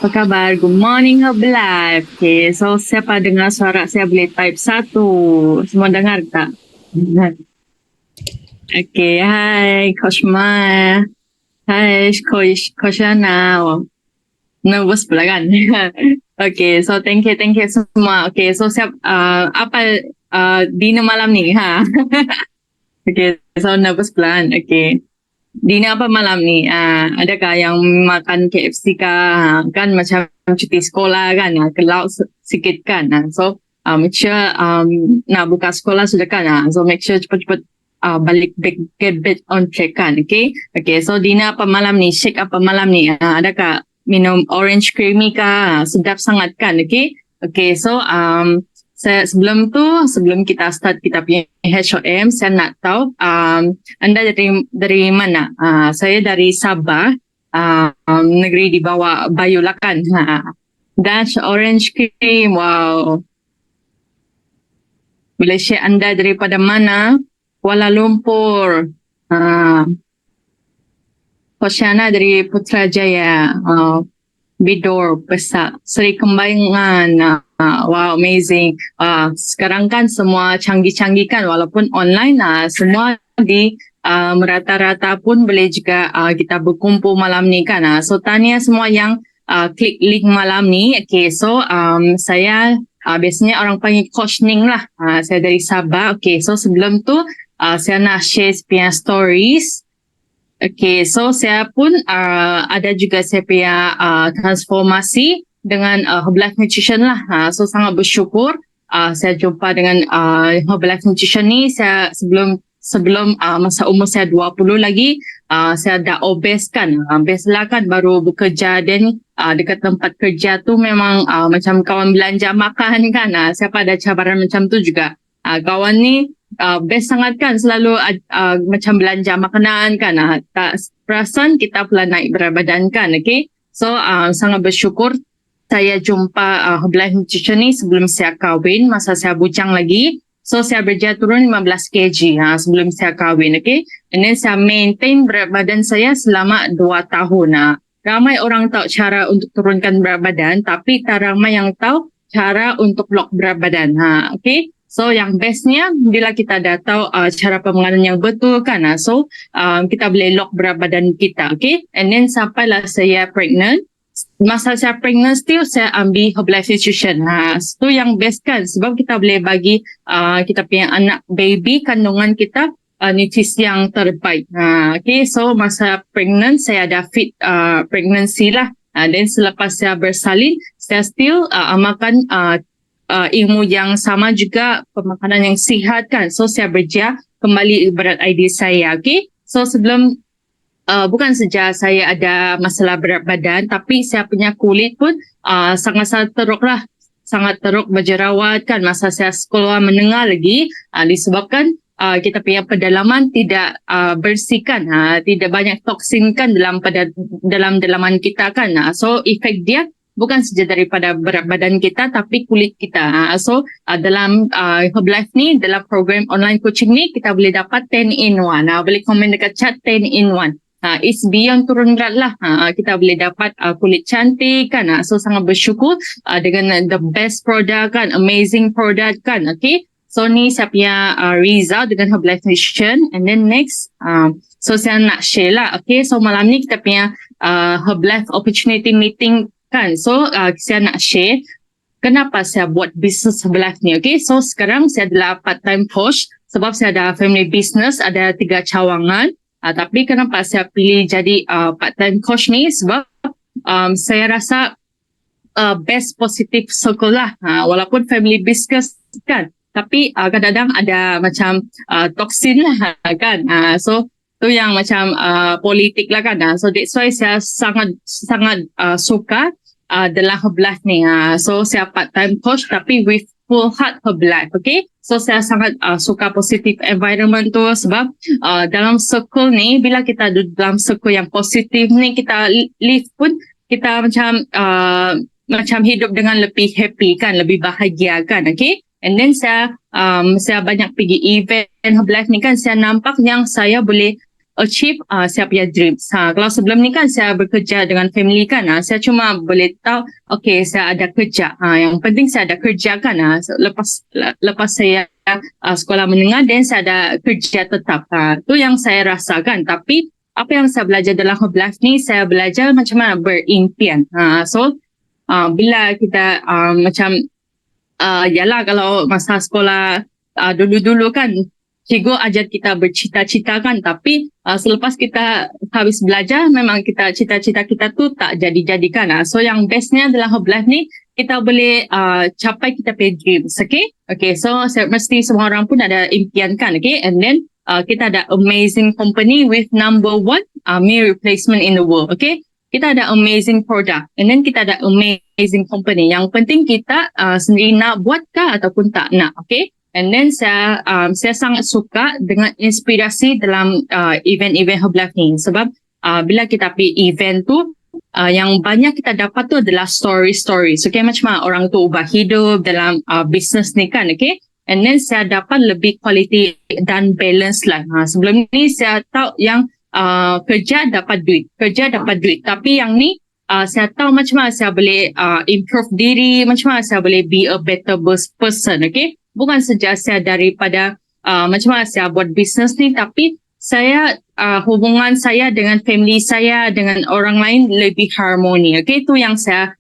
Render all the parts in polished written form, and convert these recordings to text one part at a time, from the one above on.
Apa khabar? Good morning, Herbalife. Okay, so siapa dengar suara saya boleh type 1. Semua dengar tak? Okay, hai Coach Ma. Hai Coach Ana. Oh, nervous pula kan? Okay, so thank you semua. Okay, so apa dinner malam ni? Ha? Okay, so nervous pula kan? Okay. Dinner apa malam ni? Adakah yang makan KFC kah? Kan macam cuti sekolah kan? Ke laut sikit kan? So, make sure nak buka sekolah sudah kan? So, make sure cepat-cepat balik get back on track kan? Okay? Okay, so dinner apa malam ni? Shake apa malam ni? Adakah minum orange creamy kah? Sedap sangat kan? Okay? Okay, so sebelum kita start kita punya HOM, saya nak tahu anda dari mana? Saya dari Sabah, negeri di bawah Bayu lah kan. Dash orange cream, wow. Boleh share anda daripada mana? Kuala Lumpur. Kosyana dari Putrajaya. Bidor, Besar, Seri Kembangan. Wow, amazing. Sekarang kan semua canggih-canggih kan, walaupun online semua di merata-rata pun boleh juga kita berkumpul malam ni kan. So tanya semua yang klik link malam ni. Okay, so saya biasanya orang panggil Coach Ning lah. Saya dari Sabah. Okay, so sebelum tu saya nak share punya stories. Okay, so saya pun ada juga saya punya transformasi dengan Herbalife Nutrition lah. So sangat bersyukur saya jumpa dengan Herbalife Nutrition ni. Saya sebelum masa umur saya 20 lagi, saya dah obes kan. Obes lah kan, baru bekerja dan dekat tempat kerja tu memang macam kawan belanja makan kan. Siapa ada cabaran macam tu juga. Kawan ni best sangat kan, selalu macam belanja makanan kan, tak perasan kita pula naik berat badan kan. Okay, so sangat bersyukur saya jumpa Herbalife Nutrition ni sebelum saya kahwin, masa saya bujang lagi. So saya berjaya turun 15 kg sebelum saya kahwin. Okay, and then saya maintain berat badan saya selama 2 tahun. Ramai orang tahu cara untuk turunkan berat badan, tapi tak ramai yang tahu cara untuk lock berat badan. Okay, so yang bestnya bila kita dah tahu cara pemakanan yang betul kan. So kita boleh lock berat badan kita. Okay, and then sampailah saya pregnant. Masa saya pregnant still saya ambil Herbalife Nutrition. Itu yang best kan, sebab kita boleh bagi kita punya anak baby kandungan kita nutrisi yang terbaik. Okay, so masa pregnant saya ada fit pregnancy lah. Dan selepas saya bersalin, saya still amalkan ilmu yang sama juga, pemakanan yang sihat kan. So saya berjaya kembali berat ideal saya. Okay, so sebelum bukan saja saya ada masalah berat badan, tapi saya punya kulit pun sangat-sangat teruk lah. Sangat teruk, berjerawat kan masa saya sekolah menengah lagi, disebabkan kita punya pedalaman tidak bersihkan, tidak banyak toksin kan dalam dalaman kita kan. So efek dia bukan saja daripada berat badan kita, tapi kulit kita. So dalam Herbalife ni, dalam program online coaching ni, kita boleh dapat 10 in 1. Boleh komen dekat chat 10 in 1. It's beyond turun berat lah. Kita boleh dapat kulit cantik kan. So sangat bersyukur dengan the best product kan, amazing product kan. Okay, so ni saya punya result dengan Herbalife Nutrition. And then next, so saya nak share lah. Okay, so malam ni kita punya Herbalife Opportunity Meeting kan. So saya nak share kenapa saya buat bisnes Herbalife ni. Okay, so sekarang saya adalah part-time coach sebab saya ada family business, ada 3 cawangan. Tapi kenapa saya pilih jadi part-time coach ni? Sebab saya rasa best positive circle lah. Walaupun family business kan, tapi kadang-kadang ada macam toksin lah kan. So tu yang macam politik lah kan. So that's why saya sangat suka dalam Herbalife ni. So saya part-time coach tapi with full heart Herbalife. Okay, so saya sangat suka positive environment tu sebab dalam circle ni, bila kita duduk dalam circle yang positif ni, kita live pun kita macam hidup dengan lebih happy kan, lebih bahagia kan. Okay, and then saya banyak pergi event Herbalife ni kan, saya nampak yang saya boleh achieve saya punya dreams. Kalau sebelum ni kan saya bekerja dengan family kan, saya cuma boleh tahu, okay, saya ada kerja. Yang penting saya ada kerja kan. So, lepas saya sekolah menengah, then saya ada kerja tetap. Tu yang saya rasakan. Tapi apa yang saya belajar dalam Herbalife ni, saya belajar macam mana berimpian. So bila kita macam yalah kalau masa sekolah dulu-dulu kan cikgu ajar kita bercita-cita kan, tapi selepas kita habis belajar memang kita cita-cita kita tu tak jadi-jadikan. So yang bestnya dalam Herbalife ni kita boleh capai kita punya dreams, okay, so mesti semua orang pun ada impian kan, okay, and then kita ada amazing company with number 1 meal replacement in the world, okay. Kita ada amazing product and then kita ada amazing company. Yang penting kita sendiri nak buat kah ataupun tak nak, okay. And then saya sangat suka dengan inspirasi dalam event-event Herbalife ni. Sebab bila kita pergi event tu, yang banyak kita dapat tu adalah story-story. So, okay, macam mana orang tu ubah hidup dalam business ni kan, okay. And then saya dapat lebih quality dan balance lah. Sebelum ni saya tahu yang kerja dapat duit. Tapi yang ni saya tahu macam mana saya boleh improve diri, macam mana saya boleh be a better person, okay. Bukan saja saya daripada macam mana saya buat business ni, tapi saya hubungan saya dengan family saya, dengan orang lain lebih harmoni, okay. Itu yang saya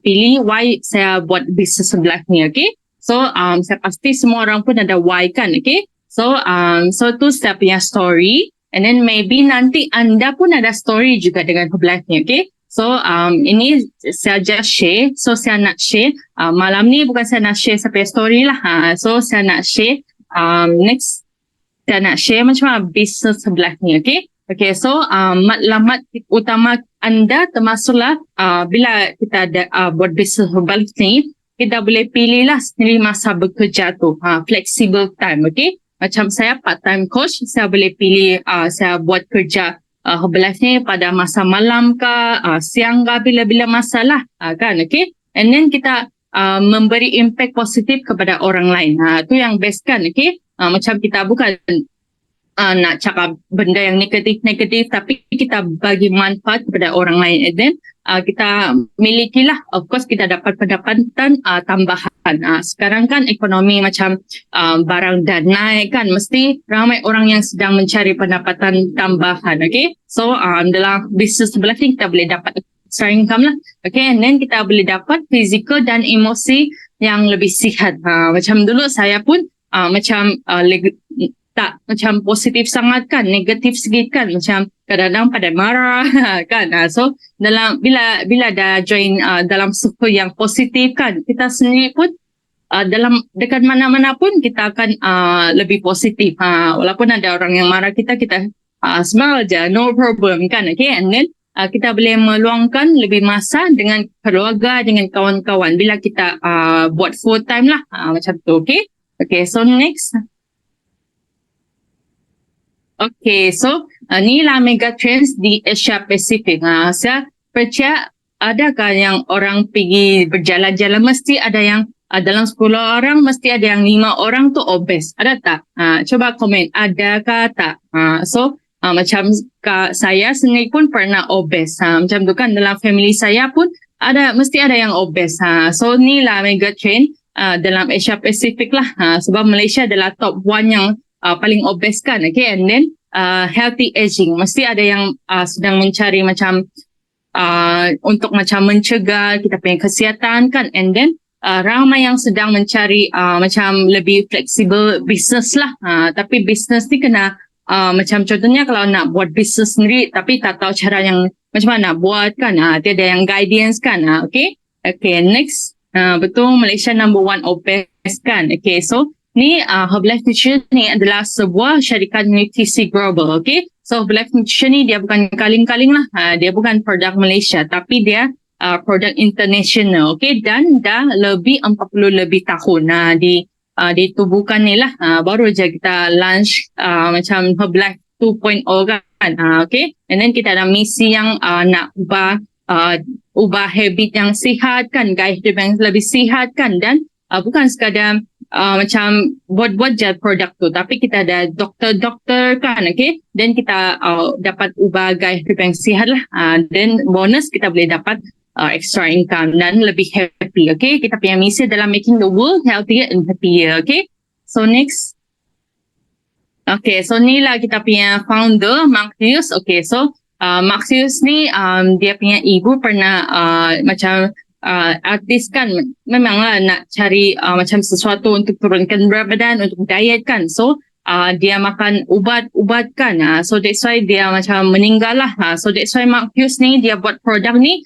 pilih why saya buat business Herbalife ni, okay. So saya pasti semua orang pun ada why kan, okay. So tu saya punya story, and then maybe nanti anda pun ada story juga dengan Herbalife ni, okay. So ini saya just share. So saya nak share malam ni bukan saya nak share sampai story lah. So saya nak share next saya nak share macam mana business Herbalife ni, okay. Okay, so matlamat utama anda termasuklah bila kita ada buat business Herbalife ni, kita boleh pilih lah sendiri masa bekerja tu, flexible time, okay. Macam saya part-time coach, saya boleh pilih saya buat kerja Herbalife ni pada masa malam ke, siang ke, bila-bila masalah kan, okay. And then kita memberi impact positif kepada orang lain. Tu yang best kan, okay. Macam kita bukan nak cakap benda yang negatif, tapi kita bagi manfaat kepada orang lain. And then kita milikilah, of course kita dapat pendapatan tambahan. Sekarang kan ekonomi macam barang dah naik kan, mesti ramai orang yang sedang mencari pendapatan tambahan, okay. So dalam business Herbalife ni kita boleh dapat extra income lah, okay. And then kita boleh dapat fizikal dan emosi yang lebih sihat. Macam dulu saya pun macam tak macam positif sangat kan, negatif sikit kan, macam kadang-kadang pada marah kan. So dalam bila dah join dalam suku yang positif kan, kita sendiri pun dalam dekat mana-mana pun kita akan lebih positif. Walaupun ada orang yang marah kita smile aja, no problem kan, okay. And then kita boleh meluangkan lebih masa dengan keluarga, dengan kawan-kawan bila kita buat full time lah, macam tu, okay. Okay, so next. Okay, so inilah mega trends di Asia Pacific. Saya percaya adakah yang orang pergi berjalan-jalan mesti ada yang dalam 10 orang mesti ada yang 5 orang tu obes. Ada tak? Coba komen, adakah tak? So macam saya sendiri pun pernah obes. Macam tu kan, dalam family saya pun mesti ada yang obes. So inilah mega trend dalam Asia Pacific lah. Sebab Malaysia adalah top 1 yang paling obes kan, okay. And then healthy aging, mesti ada yang sedang mencari macam untuk macam mencegah kita punya kesihatan kan. And then ramai yang sedang mencari macam lebih flexible business lah. Tapi business ni kena macam contohnya kalau nak buat business sendiri tapi tak tahu cara yang macam mana nak buat kan, tiada yang guidance kan, okay. Okay, next. Betul, Malaysia number 1 obes kan, okay. So ni Herbalife Nutrition ni adalah sebuah syarikat nutrisi global, okay. So Herbalife Nutrition ni dia bukan kaling-kaling lah, dia bukan produk Malaysia tapi dia produk international, okay. Dan dah lebih 40 lebih tahun ditubuhkan ni lah, baru je kita launch macam Herbalife 2.0 kan, okay. And then kita ada misi yang nak ubah habit yang sihat kan, gaya hidup yang lebih sihat kan, dan bukan sekadar macam buat-buat je produk tu, tapi kita ada doktor-doktor kan, okay? Then kita dapat ubah gaya hidup yang sihat lah. Then bonus kita boleh dapat extra income dan lebih happy, okay? Kita punya misi dalam making the world healthier and happier, okay? So next. Okay, so ni lah kita punya founder, Marcus. Okay, so Marcus ni dia punya ibu pernah macam artis kan, memanglah nak cari macam sesuatu untuk turunkan berat badan, untuk diet kan. So dia makan ubat-ubat kan. So that's why dia macam meninggal lah. So that's why Marcus ni dia buat produk ni,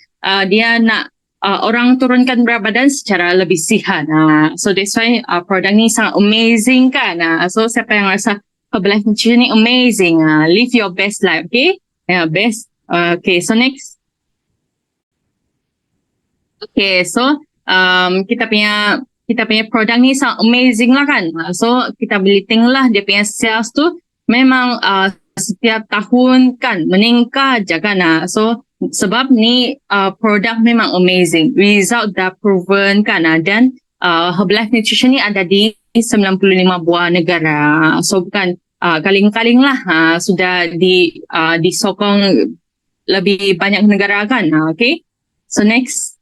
dia nak orang turunkan berat badan secara lebih sihat. So that's why produk ni sangat amazing kan. So siapa yang rasa Herbalife Nutrition ni amazing, live your best life, okay? Yeah, best. Okay, so next. Okay, so kita punya produk ni sangat amazing lah kan. So kita boleh tengok lah dia punya sales tu memang setiap tahun kan meningkat je kan. So sebab ni produk memang amazing, result dah proven kan. Dan Herbalife Nutrition ni ada di 95 buah negara. So bukan kaling-kaling lah, sudah disokong lebih banyak negara kan. Okay, so next.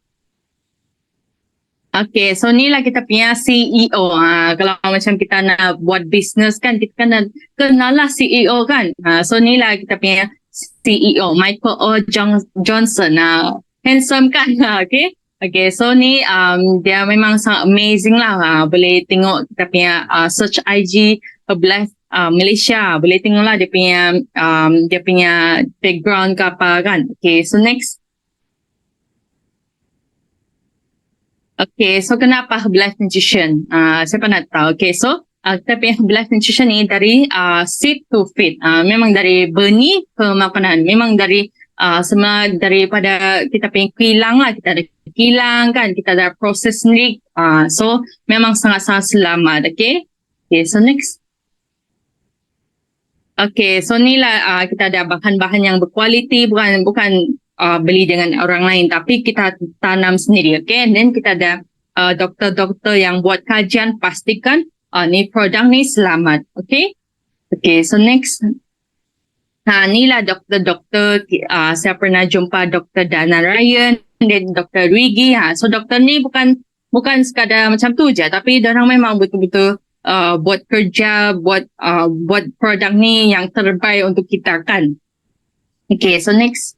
Okay, so ni lah kita punya CEO. Kalau macam kita nak buat business kan, kita kena kenal lah CEO kan. So ni lah kita punya CEO, Michael O. Johnson. Handsome kan. Okay. Okay, so ni dia memang sangat amazing lah. Boleh tengok kita punya search IG Herbalife Malaysia. Boleh tengok lah dia punya background ke apa kan. Okay, so next. Okay, so kenapa Herbalife Nutrition? Siapa nak tahu? Okay, so kita punya Herbalife Nutrition ni dari seed to feed. Memang dari benih ke makanan. Memang dari semua daripada kita punya kilang lah. Kita ada kilang kan. Kita ada proses sendiri. So memang sangat-sangat selamat. Okay. Okay, so next. Okay, so ni lah kita ada bahan-bahan yang berkualiti. Bukan beli dengan orang lain, tapi kita tanam sendiri, okay? And then kita ada doktor-doktor yang buat kajian, pastikan ni produk ni selamat, okay? Okay, so next. Ni lah doktor-doktor, saya pernah jumpa Dr. Dana Ryan dan Dr. Rigi. So doktor ni bukan sekadar macam tu je, tapi diorang memang betul-betul buat kerja, buat produk ni yang terbaik untuk kita kan. Okay, so next.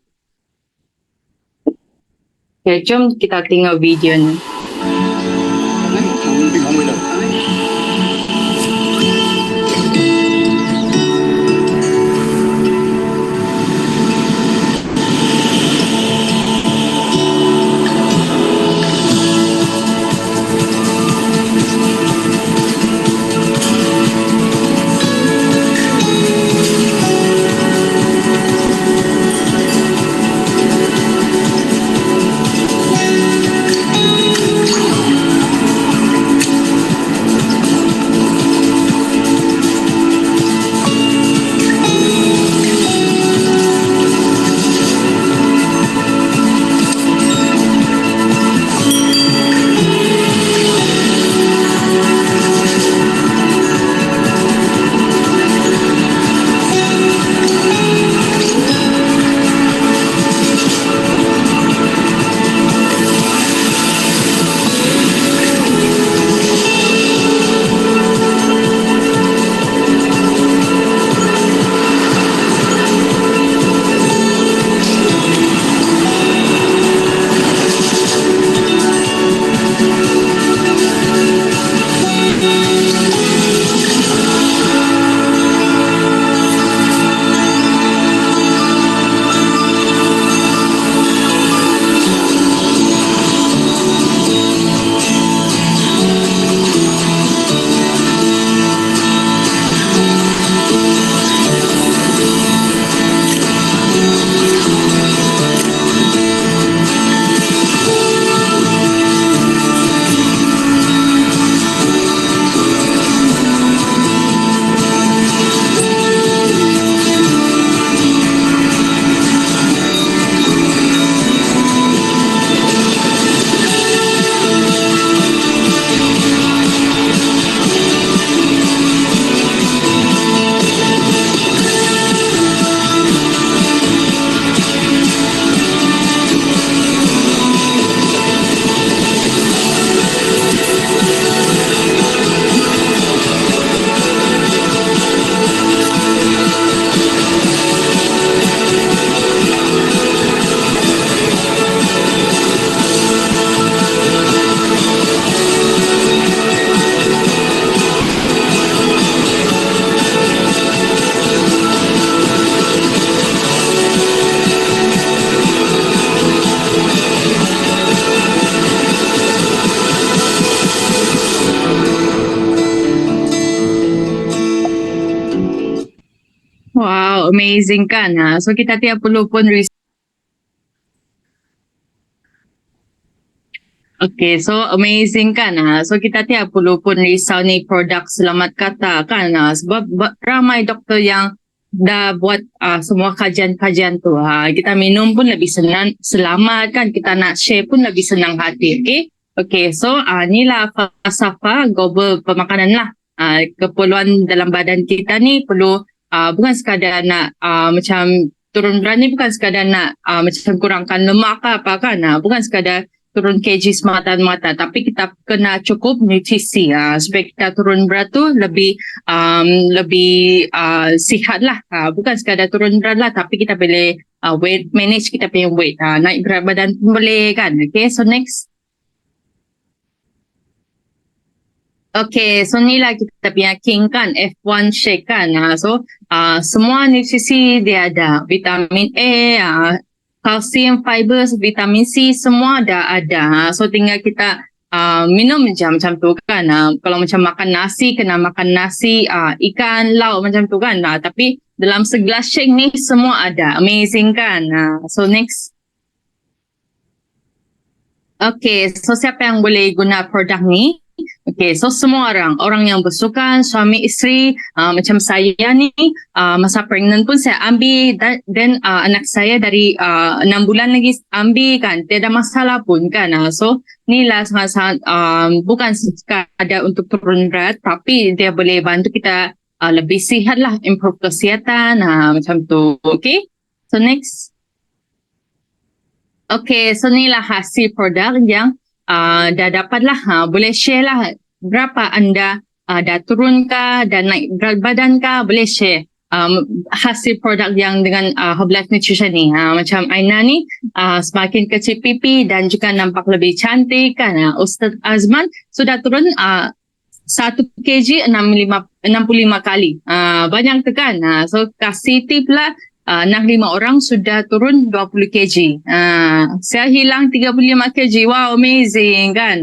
Okay, jom kita tengok video ni. Wow, amazing kan. So kita tiap perlu pun Okay, so amazing kan. So kita tiap perlu pun risau ni produk selamat kata kan. Sebab ramai doktor yang dah buat semua kajian-kajian tu. Kita minum pun lebih senang, selamat kan. Kita nak share pun lebih senang hati. Okay, okay, so inilah falsafah global pemakanan lah. Keperluan dalam badan kita ni perlu bukan sekadar nak macam turun berat ni, bukan sekadar nak macam kurangkan lemak ke apa kan. Bukan sekadar turun kg semata-mata, tapi kita kena cukup nutrisi supaya kita turun berat tu lebih sihat lah. Bukan sekadar turun berat lah, tapi kita boleh weight manage kita punya weight, naik berat badan pun boleh kan. Okay, so next. Okay, so ni lah kita punya king kan, F1 shake kan. So semua nutrisi dia ada, vitamin A, kalsium, fiber, vitamin C, semua dah ada. So tinggal kita minum macam tu kan. Kalau macam makan nasi, kena makan nasi, ikan, lauk macam tu kan. Tapi dalam segelas shake ni semua ada. Amazing kan. So next. Okay, so siapa yang boleh guna produk ni? Okay, so semua orang yang bersukan, suami isteri, macam saya ni, masa pregnant pun saya ambil, dan anak saya dari 6 bulan lagi ambil kan, tiada masalah pun kan. So ni lah sangat-sangat bukan sekadar untuk turun berat, tapi dia boleh bantu kita lebih sihat lah, improve kesihatan, macam tu. Okay, so next. Okay, so ni lah hasil produk yang dah dapat lah, boleh share lah berapa anda dah turun kah, dah naik berat badan kah, boleh share hasil produk yang dengan Herbalife Nutrition ni. Macam Aina ni semakin kecil pipi dan juga nampak lebih cantik kan. Ustaz Azman sudah turun 1 kg 65 kali. Banyak tu kan. So kasih tip lah, 65 orang sudah turun 20 kg. Saya hilang 35 kg. Wow, amazing kan.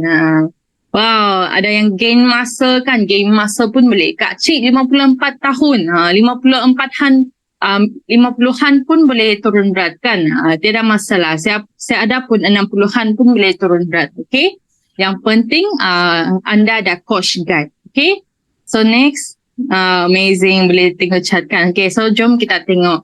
Wow, ada yang gain muscle kan. Gain muscle pun boleh. Kak Cik 54 tahun. 50-an pun boleh turun berat kan. Tiada masalah. Saya ada pun 60-an pun boleh turun berat. Okay. Yang penting anda ada coach guide. Okay. So next. Amazing. Boleh tengok chat kan. Okay. So jom kita tengok.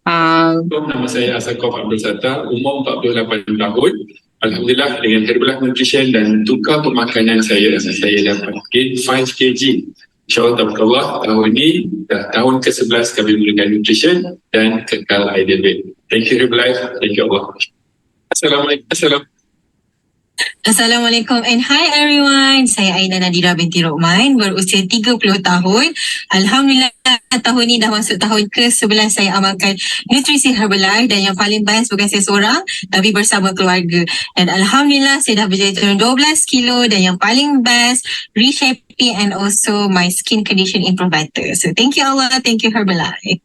Nama saya Asakov Abdul Sattar, umur 48 tahun. Alhamdulillah dengan Herbalife Nutrition dan tukar pemakanan saya dapat gain 5 kg. InsyaAllah tahun ini dah tahun ke-11 kami menggunakan nutrition dan kekal ideal weight. Thank you Herbalife, thank you Allah. Assalamualaikum. Assalamualaikum and hi everyone. Saya Aina Nadira binti Rokman, berusia 30 tahun. Alhamdulillah tahun ni dah masuk tahun ke-11 saya amalkan nutrisi Herbalife, dan yang paling best bukan saya seorang tapi bersama keluarga. Dan Alhamdulillah saya dah berjaya turun 12 kilo, dan yang paling best reshaping and also my skin condition improve better. So thank you Allah, thank you Herbalife.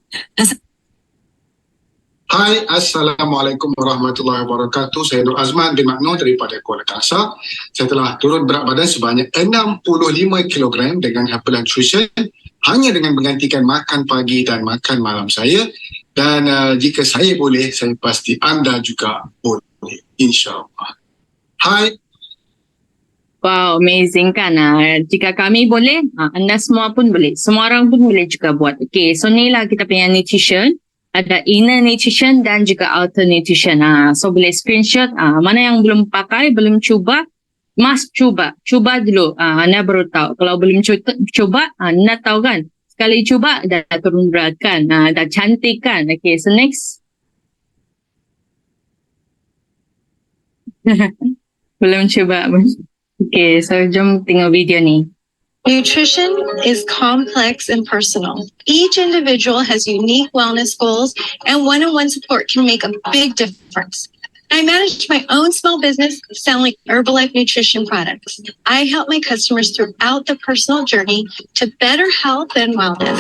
Hai, Assalamualaikum warahmatullahi wabarakatuh. Saya Nur Azman bin Makno daripada Kuala Kangsar. Saya telah turun berat badan sebanyak 65 kg dengan Herbalife Nutrition hanya dengan menggantikan makan pagi dan makan malam saya. Dan jika saya boleh, saya pasti anda juga boleh. InsyaAllah. Hai. Wow, amazing kan. Jika kami boleh, anda semua pun boleh. Semua orang pun boleh juga buat. Okay, so ni lah kita punya nutrition. Ada inner nutrition dan juga outer nutrition. So boleh screenshot. Mana yang belum pakai, belum cuba, must cuba. Cuba dulu. Anda baru tahu. Kalau belum cuba, anda tahu kan. Sekali cuba, dah turun berat kan. Dah cantik kan. Okay, so next. Belum cuba. Okay, so jom tengok video ni. Nutrition is complex and personal. Each individual has unique wellness goals, and one-on-one support can make a big difference. I manage my own small business selling Herbalife nutrition products. I help my customers throughout the personal journey to better health and wellness.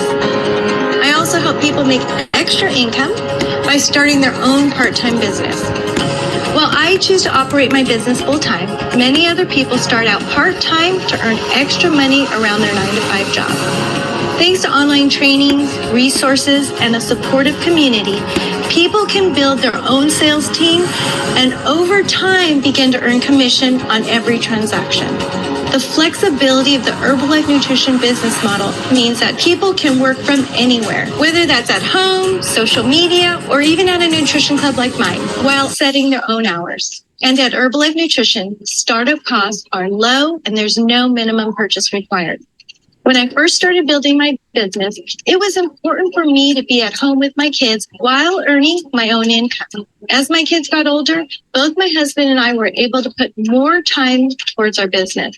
I also help people make extra income by starting their own part-time business. While I choose to operate my business full-time, many other people start out part-time to earn extra money around their 9-to-5 job. Thanks to online trainings, resources, and a supportive community, people can build their own sales team and over time begin to earn commission on every transaction. The flexibility of the Herbalife Nutrition business model means that people can work from anywhere, whether that's at home, social media, or even at a nutrition club like mine, while setting their own hours. And at Herbalife Nutrition, startup costs are low and there's no minimum purchase required. When I first started building my business, it was important for me to be at home with my kids while earning my own income. As my kids got older, both my husband and I were able to put more time towards our business.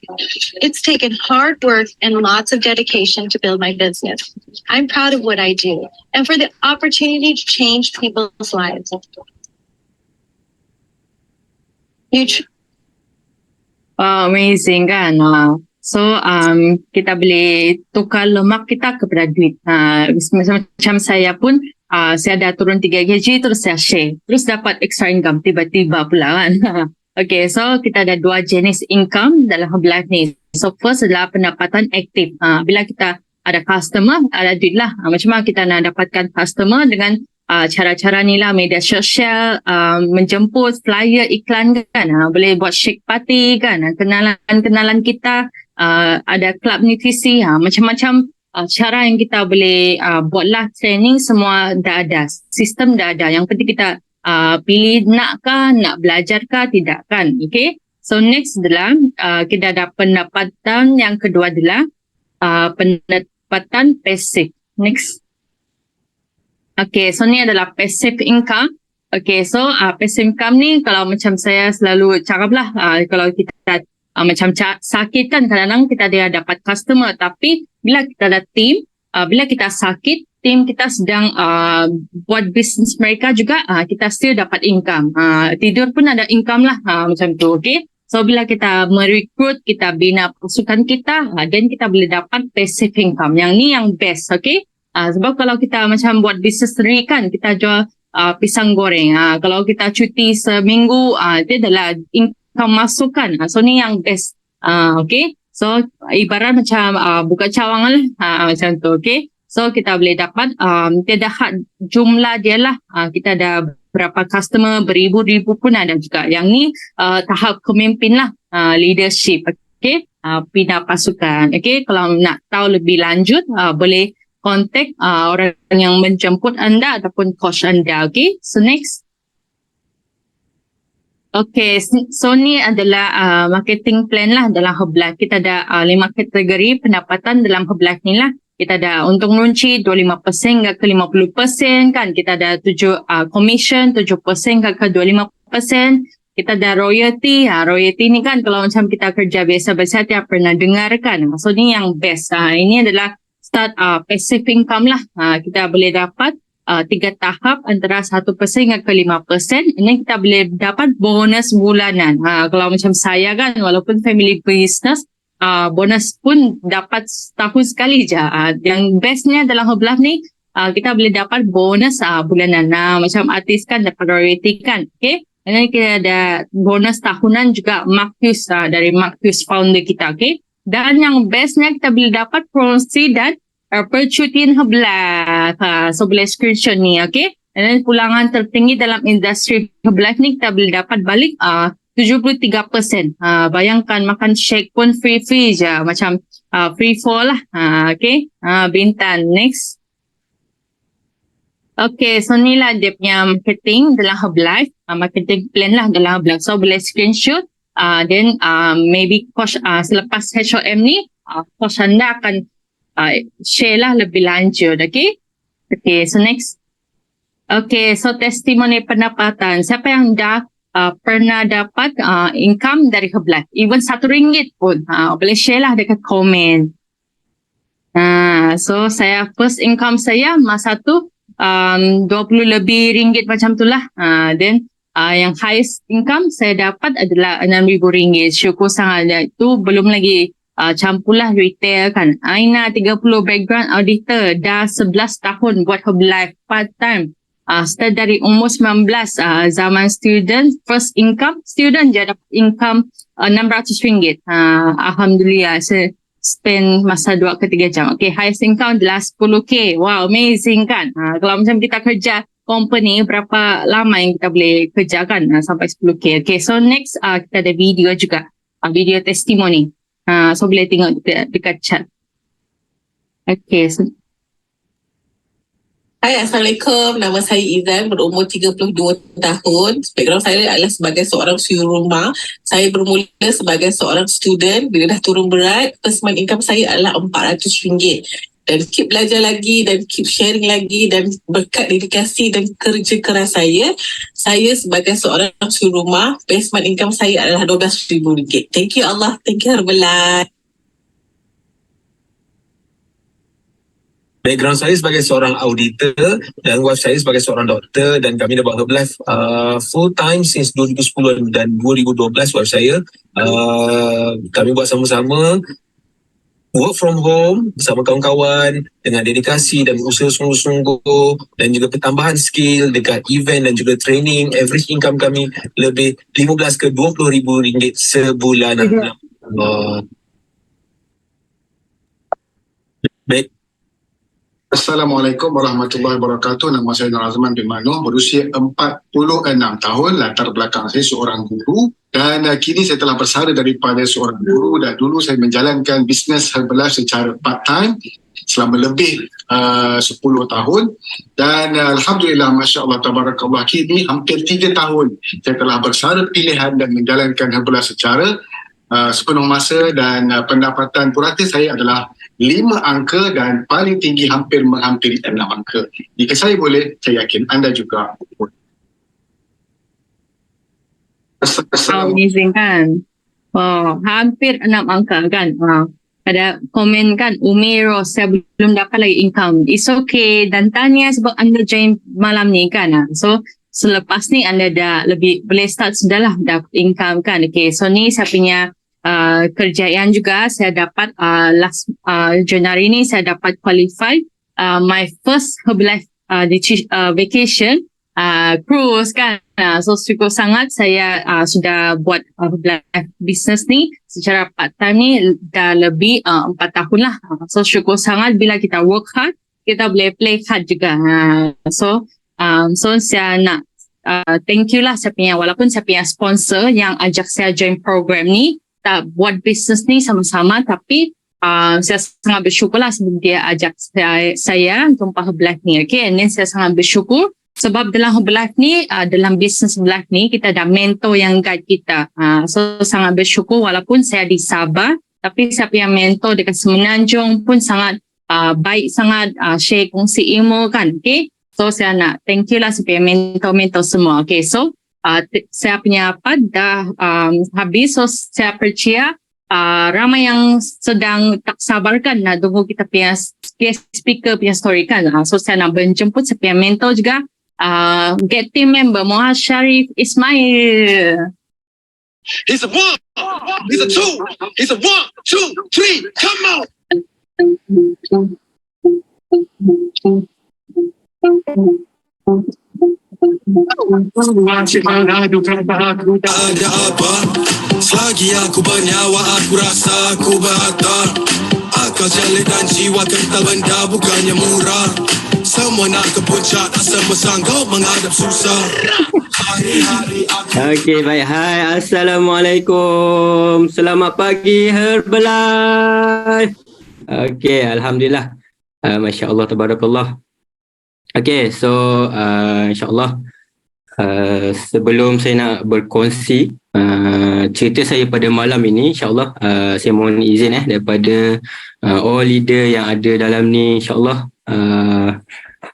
It's taken hard work and lots of dedication to build my business. I'm proud of what I do and for the opportunity to change people's lives. Wow, amazing kan? So, kita boleh tukar lemak kita kepada duit. Macam saya pun, saya dah turun 3 kg, terus saya share. Terus dapat extra income, tiba-tiba pula kan. Okay, so kita ada 2 jenis income dalam Herbalife ni. So, first adalah pendapatan aktif. Bila kita ada customer, ada duit lah. Macam mana kita nak dapatkan customer dengan cara-cara ni lah, media sosial, menjemput, flyer, iklan kan. Boleh buat shake party kan. Kenalan kita. Ada club nutrisi, macam-macam cara yang kita boleh buatlah training, semua dah ada, sistem dah ada. Yang penting kita pilih nak belajar tidak kan. Okay, so next adalah kita ada pendapatan yang kedua adalah pendapatan passive. Next. Okay, so ni adalah passive income. Okay, so passive income ni kalau macam saya selalu cakap lah, kalau kita macam sakit kan, kadang-kadang kita dia dapat customer, tapi bila kita ada team, bila kita sakit, team kita sedang buat bisnes mereka juga, kita still dapat income. Tidur pun ada income lah, macam tu. Okay, so bila kita merekrut, kita bina pasukan kita, then kita boleh dapat passive income. Yang ni yang best. Okay, sebab kalau kita macam buat bisnes sendiri kan, kita jual pisang goreng, kalau kita cuti seminggu, dia adalah income masukan. So ni yang best. Okay, so ibarat macam buka cawangan lah, macam tu. Okay, so kita boleh dapat tiada had jumlah dia lah. Kita ada berapa customer, beribu-ribu pun ada juga. Yang ni tahap pemimpin lah, leadership. Okay, bina pasukan. Okay, kalau nak tahu lebih lanjut, boleh kontak orang yang menjemput anda ataupun coach anda. Okay, so next. Okay, so ni adalah marketing plan lah dalam Herbalife. Kita ada 5 kategori pendapatan dalam Herbalife ni lah. Kita ada untung runci 25% hingga ke 50% kan. Kita ada 7 commission 7% hingga ke 25%. Kita ada royalty. Royalty ni kan kalau macam kita kerja biasa-biasa tiap pernah dengar kan. So ni yang best. Ini adalah start passive income lah. Kita boleh dapat 3 tahap antara 1% hingga ke 5%. Ini kita boleh dapat bonus bulanan. Kalau macam saya kan, walaupun family business, bonus pun dapat setahun sekali je. Yang bestnya dalam Herbalife ni, kita boleh dapat bonus bulanan. Macam artis kan dapat royalty kan. Okay, dan kita ada bonus tahunan juga Marcus, dari Marcus founder kita. Okay, dan yang bestnya kita boleh dapat promosi dan percutian Herbalife. So boleh screenshot ni. Okay, dan pulangan tertinggi dalam industri Herbalife ni kita boleh dapat balik 73%. Bayangkan makan shake pun free je, macam free fall lah. Okay, Bintan. Next. Okay, so ni lah dia punya marketing dalam Herbalife, marketing plan lah dalam Herbalife. So boleh screenshot, then maybe coach selepas HOM ni, coach anda akan share lah lebih lanjut. Okay, okay, so next. Okay, so testimoni pendapatan. Siapa yang dah pernah dapat income dari Herbalife, even RM1 pun, boleh share lah dekat komen. So saya first income saya masa tu 20 lebih ringgit macam tu lah. Then yang highest income saya dapat adalah RM6,000. Syukur sangat. Itu belum lagi campurlah retail kan. Aina 30 background auditor, dah 11 tahun buat Herbalife part time. Start dari umur 19, zaman student, first income student je dapat income RM600. Alhamdulillah. spend masa 2 ke 3 jam. Okay, highest income adalah 10K. Wow, amazing kan? Kalau macam kita kerja company, berapa lama yang kita boleh kerjakan sampai 10K. Okay, so next kita ada video juga. Video testimoni. So boleh tengok dekat chat. Okay, so Hai, Assalamualaikum. Nama saya Izan, berumur 32 tahun. Background saya adalah sebagai seorang suri rumah. Saya bermula sebagai seorang student. Bila dah turun berat, first month income saya adalah RM400. Dan keep belajar lagi dan keep sharing lagi, dan berkat dedikasi dan kerja keras saya sebagai seorang suri rumah, best month income saya adalah RM12,000. Thank you Allah. Thank you Herbalife. Background saya sebagai seorang auditor dan wife saya sebagai seorang doktor, dan kami dah buat Herbalife full time since 2010 dan 2012 wife saya. Kami buat sama-sama, work from home bersama kawan-kawan dengan dedikasi dan usaha sungguh-sungguh, dan juga pertambahan skill dekat event dan juga training. Average income kami lebih 15 ke 20 ribu ringgit sebulan. Baik. Assalamualaikum warahmatullahi wabarakatuh. Nama saya Nur Azman bin Mano, berusia 46 tahun, latar belakang saya seorang guru, dan kini saya telah bersara daripada seorang guru, dan dulu saya menjalankan bisnes Herbalife secara part-time selama lebih 10 tahun, dan Alhamdulillah, Masya Allah, Tabarakallah, kini hampir 3 tahun saya telah bersara pilihan dan menjalankan Herbalife secara sepenuh masa, dan pendapatan purata saya adalah 5 angka dan paling tinggi hampir menghampiri 6 angka. Jika saya boleh, saya yakin anda juga. amazing kan? Wow, hampir 6 angka kan? Ada komen kan, Umiro, saya belum dapat lagi income. It's okay, dan tanya sebab anda join malam ni kan? So, selepas ni anda dah lebih boleh start sudahlah dapat income kan? Okay, so ni saya punya kerjaan juga. Saya dapat last Januari ni saya dapat qualify my first Herbalife vacation cruise kan. So syukur sangat saya sudah buat Herbalife business ni secara part time ni dah lebih 4 tahun lah. So syukur sangat bila kita work hard, kita boleh play hard juga. So saya nak thank you lah saya punya, walaupun saya punya sponsor yang ajak saya join program ni, tak buat bisnes ni sama-sama, tapi saya sangat bersyukur lah sebab dia ajak saya jumpa Herbalife ni. Okay, and then saya sangat bersyukur sebab dalam Herbalife ni, dalam bisnes Herbalife ni, kita ada mentor yang guide kita. So sangat bersyukur walaupun saya di Sabah, tapi saya punya mentor dekat Semenanjung pun sangat baik sangat, share kongsi ilmu kan. Okay, so saya nak thank you lah supaya mentor-mentor semua. Okay, so saya punya dah habis, so saya percaya ramai yang sedang tak sabarkan nak tunggu kita punya speaker punya story kan. So saya nak menjemput saya punya mentor juga, get team member Muhammad Sharif Ismail. He's a 1, he's a 2, he's a 1, 2, 3, come on! Ada apa? Selagi aku bernyawa, aku rasa aku berharta. Akal jelek dan jiwa kental benda bukannya murah. Semua nak ke puncak, tak semua sanggup menghadap susah. Hari-hari aku... Okey, baik. Hai, Assalamualaikum. Selamat pagi Herbalife. Okey, Alhamdulillah. Masya Allah, Tabarakallah. Okey, so insyaAllah sebelum saya nak berkongsi cerita saya pada malam ini, insyaAllah saya mohon izin daripada all leader yang ada dalam ni, insyaAllah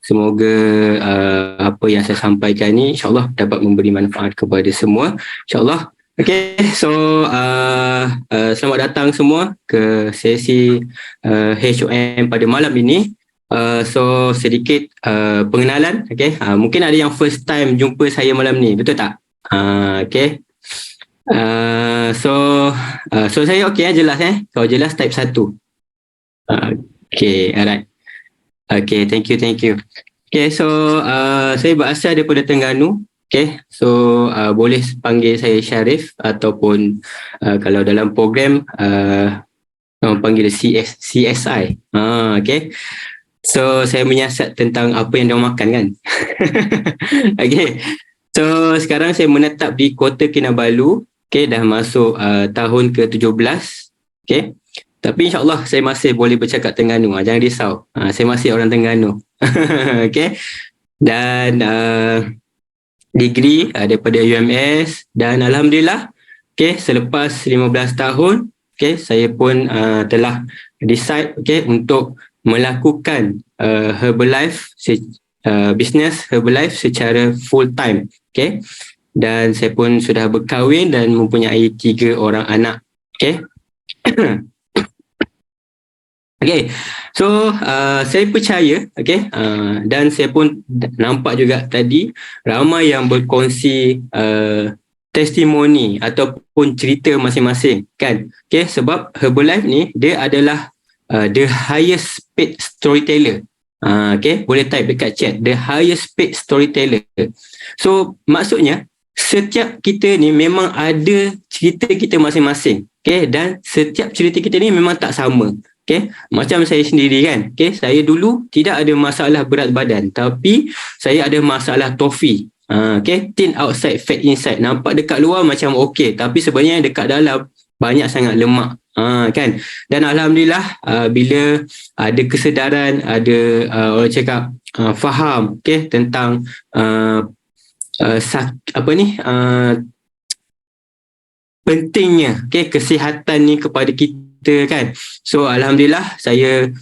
semoga apa yang saya sampaikan ni insyaAllah dapat memberi manfaat kepada semua, insyaAllah. Okay, so selamat datang semua ke sesi HOM pada malam ini. So sedikit pengenalan, okay. Mungkin ada yang first time jumpa saya malam ni, betul tak? Okay. So saya okay jelas So jelas type 1. Okay, alright. Okay, thank you. Okay, so saya berasal daripada Terengganu. Okay, so boleh panggil saya Syarif ataupun kalau dalam program orang panggil CSI. Okay. So saya menyiasat tentang apa yang diorang makan kan. Okay. So sekarang saya menetap di Kota Kinabalu. Okay, dah masuk tahun ke-17. Okay. Tapi insyaAllah saya masih boleh bercakap Terengganu. Jangan risau. Saya masih orang Terengganu. Okay. Dan degree daripada UMS. Dan Alhamdulillah, okay, selepas 15 tahun, okay, saya pun telah decide, okay, untuk melakukan Herbalife, business Herbalife secara full time. Okay. Dan saya pun sudah berkahwin dan mempunyai 3 orang anak. Okay. Okay, so saya percaya, okay, dan saya pun nampak juga tadi ramai yang berkongsi testimoni ataupun cerita masing-masing kan. Okay, sebab Herbalife ni dia adalah the highest paid storyteller. Okay, boleh type dekat chat, the highest paid storyteller. So maksudnya setiap kita ni memang ada cerita kita masing-masing. Okay, dan setiap cerita kita ni memang tak sama. Okay, macam saya sendiri kan. Okay, saya dulu tidak ada masalah berat badan, tapi saya ada masalah tofi. Okay, thin outside, fat inside. Nampak dekat luar macam okey, tapi sebenarnya dekat dalam banyak sangat lemak. Kan. Dan Alhamdulillah, bila ada kesedaran, ada orang cakap faham, okay, tentang pentingnya, okay, kesihatan ni kepada kita kan. So Alhamdulillah saya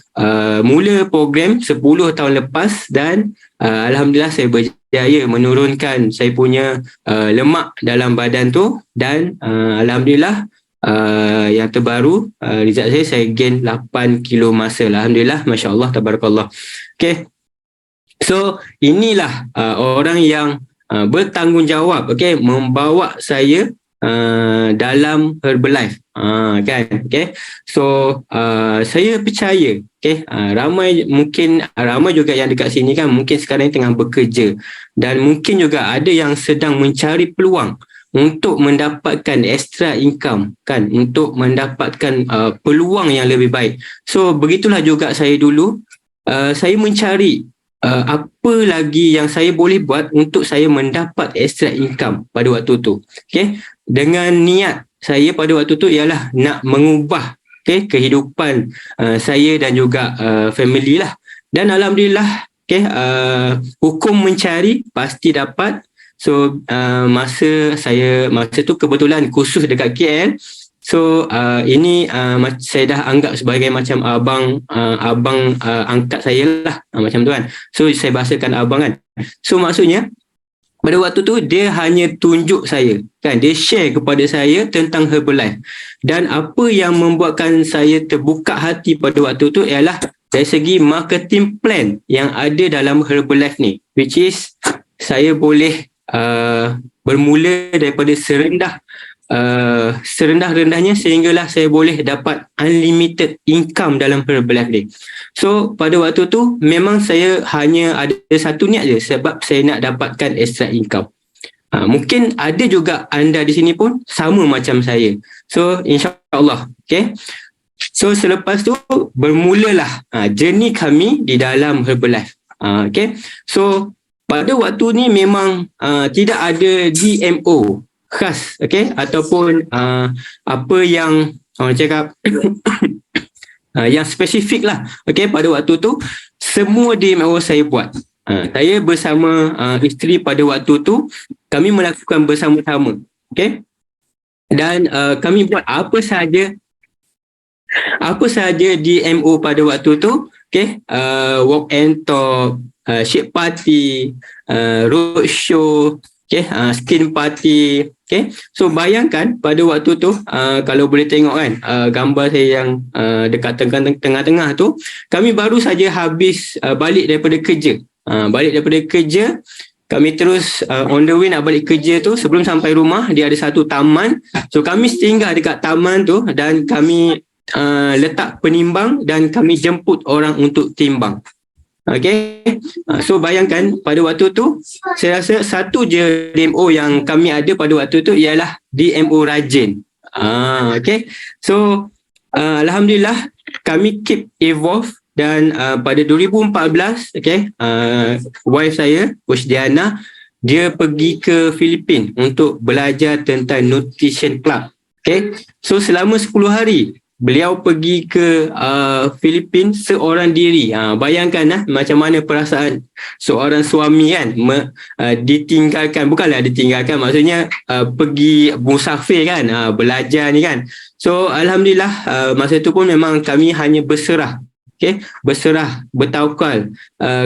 mula program 10 tahun lepas dan Alhamdulillah saya berjaya menurunkan saya punya lemak dalam badan tu dan Alhamdulillah yang terbaru result saya gain 8 kilo masa. Alhamdulillah, Masya Allah, Tabarakallah. Okay. So inilah orang yang bertanggungjawab, okay, membawa saya dalam Herbalife, kan. Okay. So saya percaya, okay, ramai juga yang dekat sini kan mungkin sekarang ni tengah bekerja dan mungkin juga ada yang sedang mencari peluang untuk mendapatkan extra income kan, untuk mendapatkan peluang yang lebih baik. So begitulah juga saya dulu, saya mencari apa lagi yang saya boleh buat untuk saya mendapat extra income pada waktu tu. Okay. Dengan niat saya pada waktu tu ialah nak mengubah, okay, kehidupan saya dan juga family lah. Dan Alhamdulillah, okay, hukum mencari pasti dapat. So masa tu kebetulan kursus dekat KL. So ini saya dah anggap sebagai macam abang angkat saya lah, macam tu kan. So saya bahasakan abang kan. So maksudnya pada waktu tu dia hanya tunjuk saya kan, dia share kepada saya tentang Herbalife. Dan apa yang membuatkan saya terbuka hati pada waktu tu ialah dari segi marketing plan yang ada dalam Herbalife ni, which is saya boleh bermula daripada serendah-rendahnya sehinggalah saya boleh dapat unlimited income dalam Herbalife ni. So pada waktu tu memang saya hanya ada satu niat je, sebab saya nak dapatkan extra income. Mungkin ada juga anda di sini pun sama macam saya. So insyaAllah, okay. So selepas tu bermulalah journey kami di dalam Herbalife. Okay. So pada waktu ni memang tidak ada DMO khas, okay, ataupun apa yang orang cakap yang spesifik lah, okay. Pada waktu tu semua DMO saya buat. Saya bersama isteri pada waktu tu kami melakukan bersama-sama, okay. Dan kami buat apa sahaja DMO pada waktu tu, okay. Walk and talk, shake party, road show, okay, skin party, okay. So bayangkan pada waktu tu kalau boleh tengok kan gambar saya yang dekat tengah-tengah tu, kami baru saja habis balik daripada kerja. Kami terus on the way nak balik kerja tu. Sebelum sampai rumah dia ada satu taman. So kami singgah dekat taman tu dan kami letak penimbang dan kami jemput orang untuk timbang. Okay. So bayangkan pada waktu tu saya rasa satu je DMO yang kami ada pada waktu tu ialah DMO rajin. Okay. So Alhamdulillah kami keep evolve dan pada 2014 wife saya Coach Diana dia pergi ke Filipin untuk belajar tentang nutrition club. So selama 10 hari beliau pergi ke Filipin seorang diri. Bayangkan macam mana perasaan seorang suami kan ditinggalkan, bukanlah ditinggalkan, maksudnya pergi musafir kan, belajar ni kan. So alhamdulillah masa tu pun memang kami hanya berserah. Berserah, bertawakal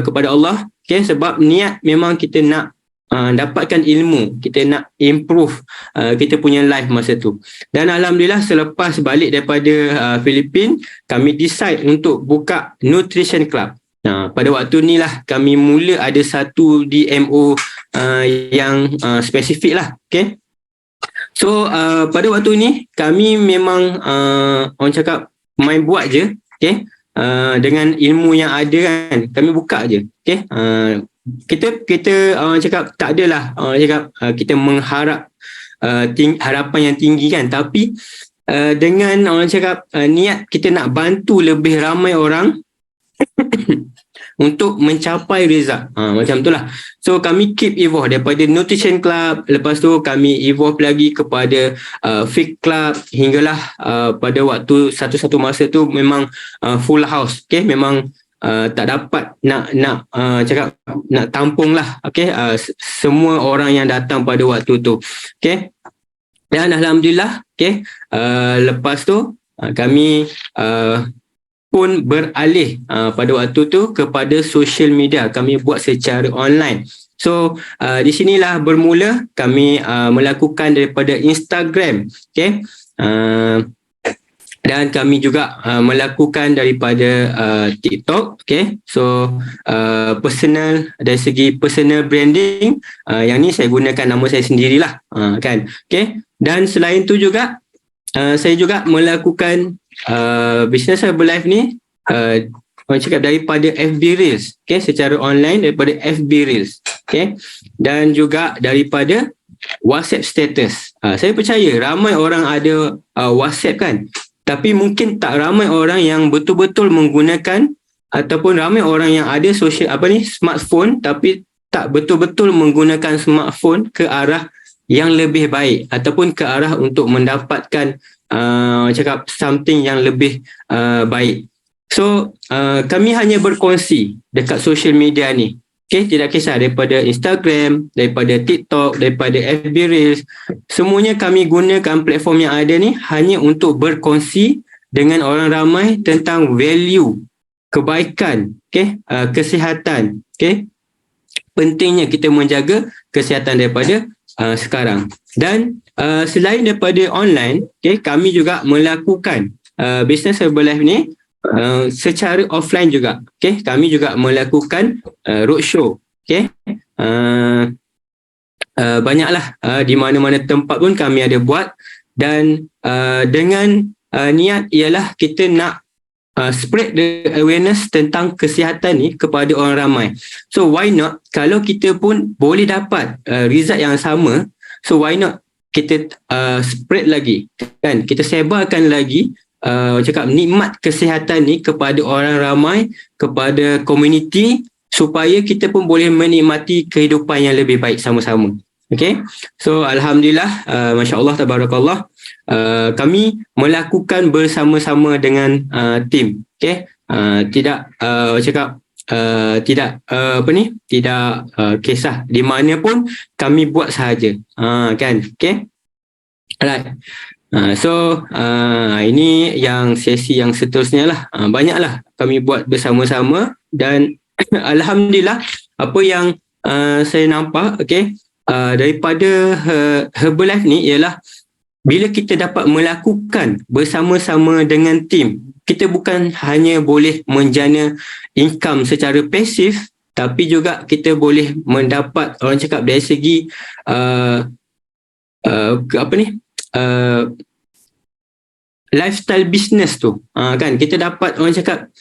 kepada Allah. Sebab niat memang kita nak dapatkan ilmu, kita nak improve kita punya life masa tu. Dan alhamdulillah selepas balik daripada Filipin, kami decide untuk buka nutrition club. Pada waktu ni lah kami mula ada satu DMO yang spesifik lah. So pada waktu ni kami memang orang cakap main buat je. Dengan ilmu yang ada kan, kami buka je. Kita orang cakap tak adalah orang cakap kita mengharap harapan yang tinggi kan, tapi dengan orang cakap niat kita nak bantu lebih ramai orang untuk mencapai result. Macam itulah. So kami keep evolve daripada nutrition club, lepas tu kami evolve lagi kepada fit club, hinggalah pada waktu satu masa tu memang full house. Memang tak dapat nak cakap nak tampung lah. Semua orang yang datang pada waktu tu. Dan alhamdulillah lepas tu kami pun beralih pada waktu tu kepada social media. Kami buat secara online. So di sinilah bermula kami melakukan daripada Instagram. Dan kami juga melakukan daripada TikTok. So personal, dari segi personal branding, yang ni saya gunakan nama saya sendirilah, kan. Dan selain tu juga saya juga melakukan Business Herbalife ni orang cakap daripada FB Reels, secara online daripada FB Reels, dan juga daripada WhatsApp status. Saya percaya ramai orang ada WhatsApp kan, tapi mungkin tak ramai orang yang betul-betul menggunakan, ataupun ramai orang yang ada smartphone tapi tak betul-betul menggunakan smartphone ke arah yang lebih baik, ataupun ke arah untuk mendapatkan cakap something yang lebih baik. So kami hanya berkongsi dekat social media ni. Tidak kisah daripada Instagram, daripada TikTok, daripada FB Reels, semuanya kami gunakan platform yang ada ni hanya untuk berkongsi dengan orang ramai tentang value, kebaikan, kesihatan. Pentingnya kita menjaga kesihatan daripada sekarang. Dan selain daripada online, kami juga melakukan Business Herbalife ni secara offline juga. Kami juga melakukan roadshow. Banyaklah di mana-mana tempat pun kami ada buat, dan dengan niat ialah kita nak spread the awareness tentang kesihatan ni kepada orang ramai. So why not, kalau kita pun boleh dapat result yang sama, so why not kita spread lagi, kan? Kita sebarkan lagi cakap nikmat kesihatan ni kepada orang ramai, kepada komuniti, supaya kita pun boleh menikmati kehidupan yang lebih baik sama-sama. So alhamdulillah, masya-Allah, tabarakallah, kami melakukan bersama-sama dengan tim. Tidak cakap tidak kisah di mana pun kami buat sahaja, kan. Alright. So ini yang sesi yang seterusnya lah. Banyaklah kami buat bersama-sama, dan alhamdulillah apa yang saya nampak daripada Herbalife ni ialah bila kita dapat melakukan bersama-sama dengan tim, kita bukan hanya boleh menjana income secara pasif, tapi juga kita boleh mendapat, orang cakap, dari segi lifestyle business tu, kan. Kita dapat, orang cakap,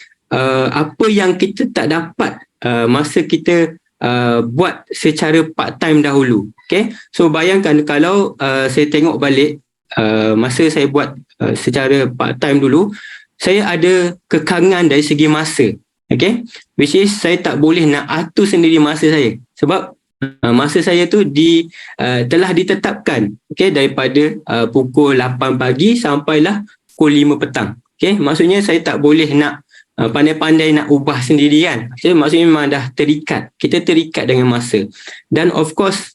apa yang kita tak dapat masa kita buat secara part time dahulu. So bayangkan kalau saya tengok balik masa saya buat secara part time dulu, saya ada kekangan dari segi masa. Okay, which is saya tak boleh nak atur sendiri masa saya sebab masa saya tu telah ditetapkan, okay, daripada pukul 8 pagi sampailah pukul 5 petang. Okay, maksudnya saya tak boleh nak pandai-pandai nak ubah sendiri kan. So, maksudnya memang dah terikat. Kita terikat dengan masa. Dan of course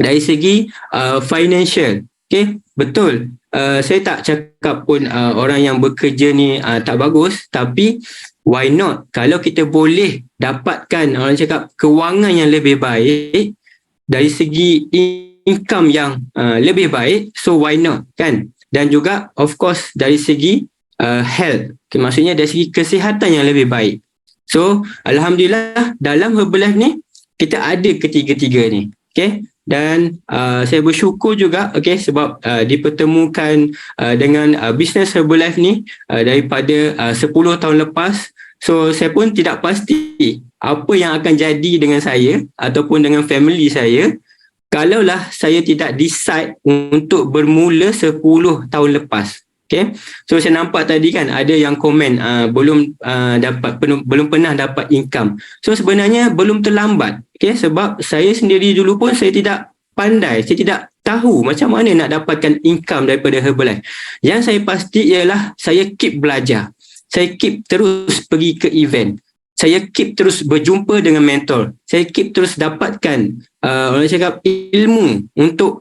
dari segi financial, okay, betul. Saya tak cakap pun orang yang bekerja ni tak bagus, tapi why not? Kalau kita boleh dapatkan, orang cakap, kewangan yang lebih baik dari segi income yang lebih baik, so why not, kan? Dan juga of course dari segi health, maksudnya dari segi kesihatan yang lebih baik. So alhamdulillah dalam Herbalife ni kita ada ketiga-tiga ni, okay? Dan saya bersyukur juga, okay, sebab dipertemukan dengan bisnes Herbalife ni daripada 10 tahun lepas. So saya pun tidak pasti apa yang akan jadi dengan saya ataupun dengan family saya kalaulah saya tidak decide untuk bermula 10 tahun lepas. Okay, so saya nampak tadi kan ada yang komen belum pernah dapat income. So sebenarnya belum terlambat. Okay, sebab saya sendiri dulu pun saya tidak pandai, saya tidak tahu macam mana nak dapatkan income daripada Herbalife. Yang saya pasti ialah saya keep belajar. Saya keep terus pergi ke event. Saya keep terus berjumpa dengan mentor. Saya keep terus dapatkan orang cakap ilmu untuk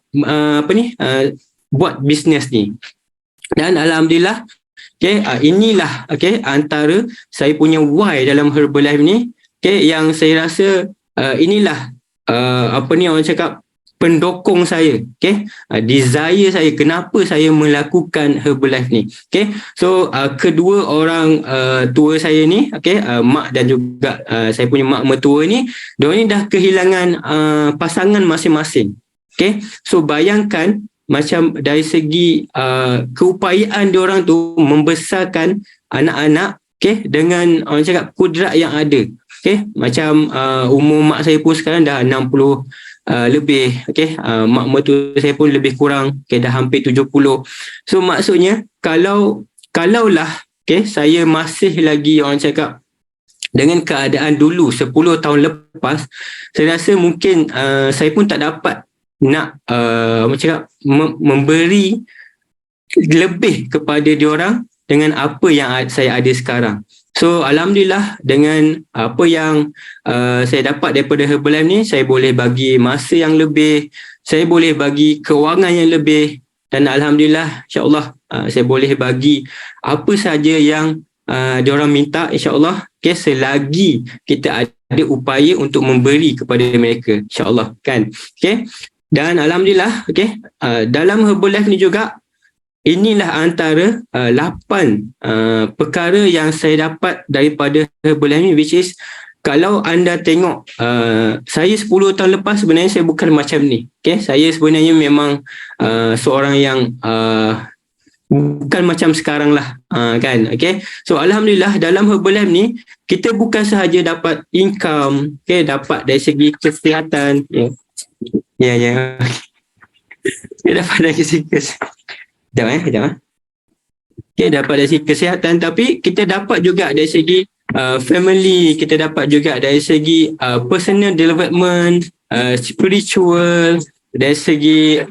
buat bisnes ni. Dan alhamdulillah, okay, inilah, okay, antara saya punya why dalam Herbalife ni, okay, yang saya rasa inilah orang cakap pendokong saya, okay, desire saya kenapa saya melakukan Herbalife ni. Okay, so kedua orang tua saya ni, okay, mak dan juga saya punya mak mertua ni, diorang ni dah kehilangan pasangan masing-masing. Okay, so bayangkan macam dari segi keupayaan diorang tu membesarkan anak-anak, okay, dengan orang cakap kudrat yang ada. Okay, macam umur mak saya pun sekarang dah 60 lebih, okay, mak mertua saya pun lebih kurang, okay, dah hampir 70. So maksudnya kalaulah, okay, saya masih lagi orang cakap dengan keadaan dulu 10 tahun lepas, saya rasa mungkin saya pun tak dapat nak memberi lebih kepada diorang dengan apa yang saya ada sekarang. So alhamdulillah dengan apa yang saya dapat daripada Herbalife ni, saya boleh bagi masa yang lebih, saya boleh bagi kewangan yang lebih, dan alhamdulillah insya-Allah saya boleh bagi apa saja yang diorang minta, insya-Allah, okay, selagi kita ada upaya untuk memberi kepada mereka, insya-Allah, kan. Okay. Dan alhamdulillah, okay, dalam Herbalife ni juga inilah antara 8 perkara yang saya dapat daripada Herbalife ni, which is kalau anda tengok saya 10 tahun lepas sebenarnya saya bukan macam ni. Okay, saya sebenarnya memang seorang yang bukan macam sekarang lah, kan. Okay, so alhamdulillah dalam Herbalife ni kita bukan sahaja dapat income, okay, dapat dari segi kesihatan, ya. Kita dapat dari segi Sekejap. Okay, dapat dari segi kesihatan, tapi kita dapat juga dari segi family, kita dapat juga dari segi personal development, spiritual, dari segi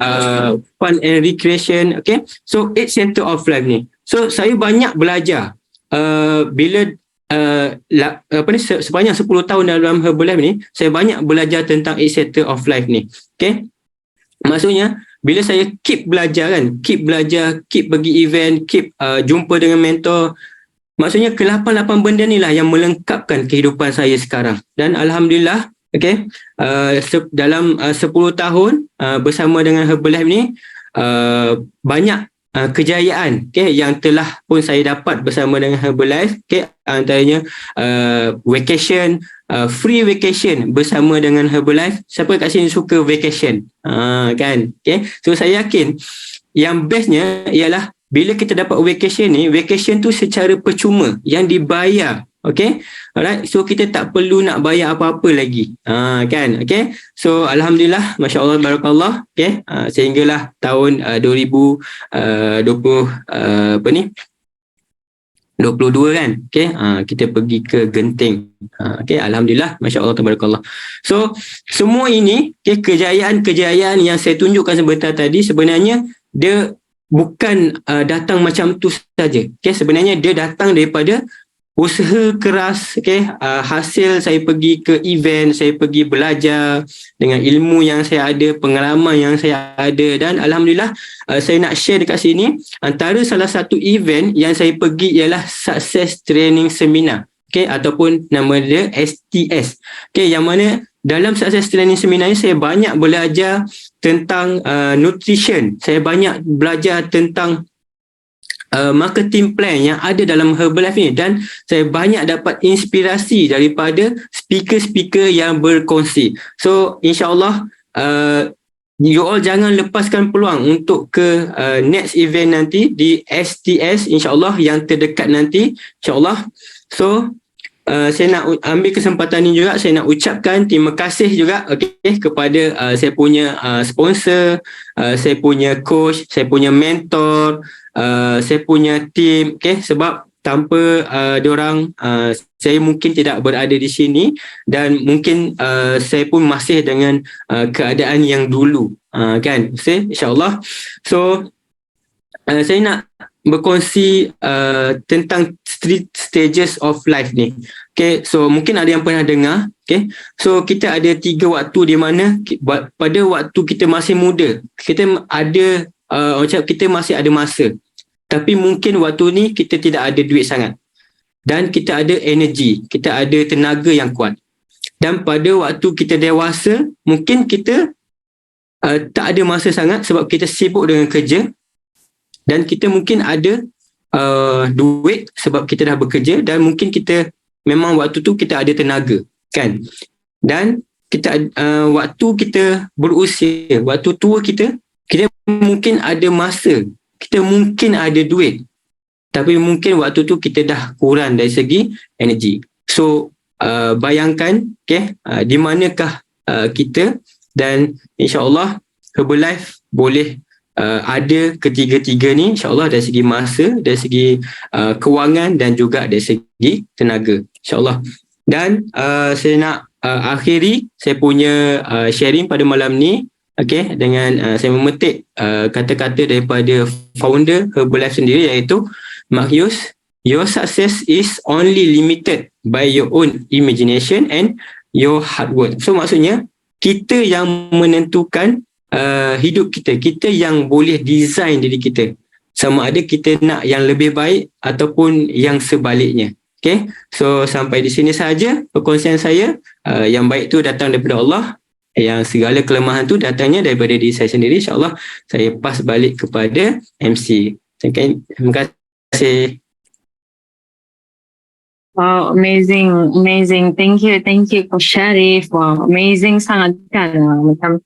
fun and recreation. Okay, so 8 center of life ni. So saya banyak belajar bila sepanjang 10 tahun dalam Herbalife ni, saya banyak belajar tentang 8 center of life ni. Okay, maksudnya bila saya keep belajar, keep pergi event, keep jumpa dengan mentor, maksudnya ke-8 benda ni lah yang melengkapkan kehidupan saya sekarang. Dan alhamdulillah, okay, dalam 10 tahun bersama dengan Herbalife ni, banyak kejayaan, okay, yang telah pun saya dapat bersama dengan Herbalife. Okay, antaranya vacation, free vacation bersama dengan Herbalife. Siapa kat sini suka vacation? Kan? Okay, so saya yakin yang bestnya ialah bila kita dapat vacation ni, vacation tu secara percuma, yang dibayar Okay, alright. So kita tak perlu nak bayar apa-apa lagi. Kan? Okay. So Alhamdulillah, Masya Allah, Barakallah. Okay. Sehinggalah tahun 2020 22 kan. Okay. Kita pergi ke Genting. Okay. Alhamdulillah, Masya Allah, Tabarakallah. So semua ini, okay, kejayaan-kejayaan yang saya tunjukkan sebentar tadi sebenarnya dia bukan datang macam tu saja. Okay. Sebenarnya dia datang daripada usaha keras, okay, hasil saya pergi ke event, saya pergi belajar dengan ilmu yang saya ada, pengalaman yang saya ada, dan Alhamdulillah saya nak share dekat sini antara salah satu event yang saya pergi ialah Success Training Seminar, okay, ataupun nama dia STS, okay, yang mana dalam Success Training Seminar ni saya banyak belajar tentang nutrition, saya banyak belajar tentang marketing plan yang ada dalam Herbalife ni, dan saya banyak dapat inspirasi daripada speaker-speaker yang berkongsi. So insyaAllah you all jangan lepaskan peluang untuk ke next event nanti di STS insyaAllah yang terdekat nanti insyaAllah. So saya nak ambil kesempatan ini juga, saya nak ucapkan terima kasih juga, okay, kepada saya punya sponsor, saya punya coach, saya punya mentor, saya punya team, okay, sebab tanpa diorang saya mungkin tidak berada di sini, dan mungkin saya pun masih dengan keadaan yang dulu, kan, okay, insyaAllah. So saya nak berkongsi tentang stages of life ni. Okay, so mungkin ada yang pernah dengar. Okay, so kita ada 3 waktu di mana pada waktu kita masih muda, kita ada macam kita masih ada masa, tapi mungkin waktu ni kita tidak ada duit sangat, dan kita ada energi, kita ada tenaga yang kuat. Dan pada waktu kita dewasa, mungkin kita tak ada masa sangat sebab kita sibuk dengan kerja, dan kita mungkin ada duit sebab kita dah bekerja, dan mungkin kita memang waktu tu kita ada tenaga, kan. Dan kita waktu kita berusia, waktu tua kita mungkin ada masa, kita mungkin ada duit, tapi mungkin waktu tu kita dah kurang dari segi energi. So bayangkan, okay, di manakah kita, dan insyaAllah Herbalife boleh ada ketiga-tiga ni insyaAllah, dari segi masa, dari segi kewangan, dan juga dari segi tenaga insyaAllah. Dan saya nak akhiri saya punya sharing pada malam ni, okay, dengan saya memetik kata-kata daripada founder Herbalife sendiri, iaitu Mark Hughes, your success is only limited by your own imagination and your hard work. So maksudnya kita yang menentukan hidup kita, kita yang boleh design diri kita, sama ada kita nak yang lebih baik ataupun yang sebaliknya. Okay, so sampai di sini saja perkongsian saya. Yang baik tu datang daripada Allah, yang segala kelemahan tu datangnya daripada diri saya sendiri. InsyaAllah saya pass balik kepada MC. Terima kasih. Wow, amazing. Thank you, Coach Sharif. Wow, amazing sangat kan. Macam